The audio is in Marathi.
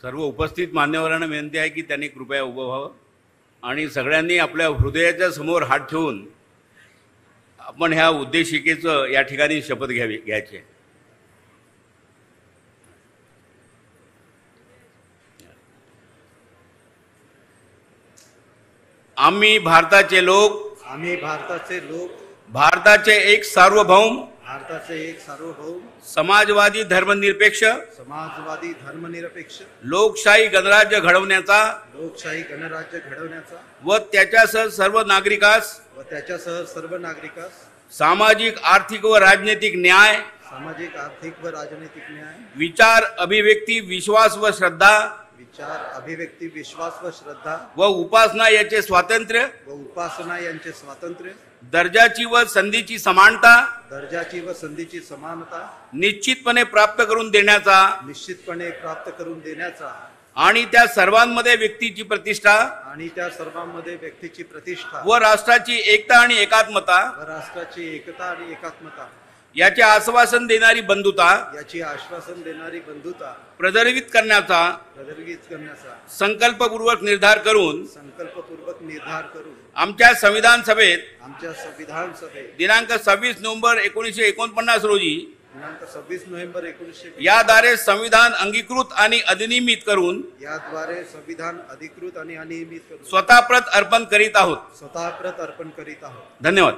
सर्व उपस्थित मान्यवरांना विनंती आहे की त्यांनी कृपया उभं व्हावं आणि सगळ्यांनी आपल्या हृदयाच्या समोर हात ठेवून आपण ह्या उद्देशिकेचं या ठिकाणी शपथ घ्यायची आहे. आम्ही भारताचे लोक भारताचे एक सार्वभौम समाजवादी धर्मनिरपेक्ष लोकशाही गणराज्य घडवण्याचा व त्याच्यासह सर्व नागरिकास सामाजिक आर्थिक व राजनैतिक न्याय विचार अभिव्यक्ती विश्वास व श्रद्धा व उपासना यांचे स्वातंत्र्य दर्जाची व संधीची समानता निश्चितपणे प्राप्त करून देण्याचा आणि त्या सर्वांमध्ये व्यक्तीची प्रतिष्ठा व राष्ट्राची एकता आणि एकात्मता याचे आश्वासन देणारी बंधुता प्रज्वलित करण्याचा संकल्पपूर्वक निर्धार करून आमच्या संविधान सभेत दिनांक 26 नोव्हेंबर 1949 रोजी याद्वारे संविधान अंगीकृत आणि अधिनियमित करून स्वतः प्रत अर्पण करीत आहोत. धन्यवाद.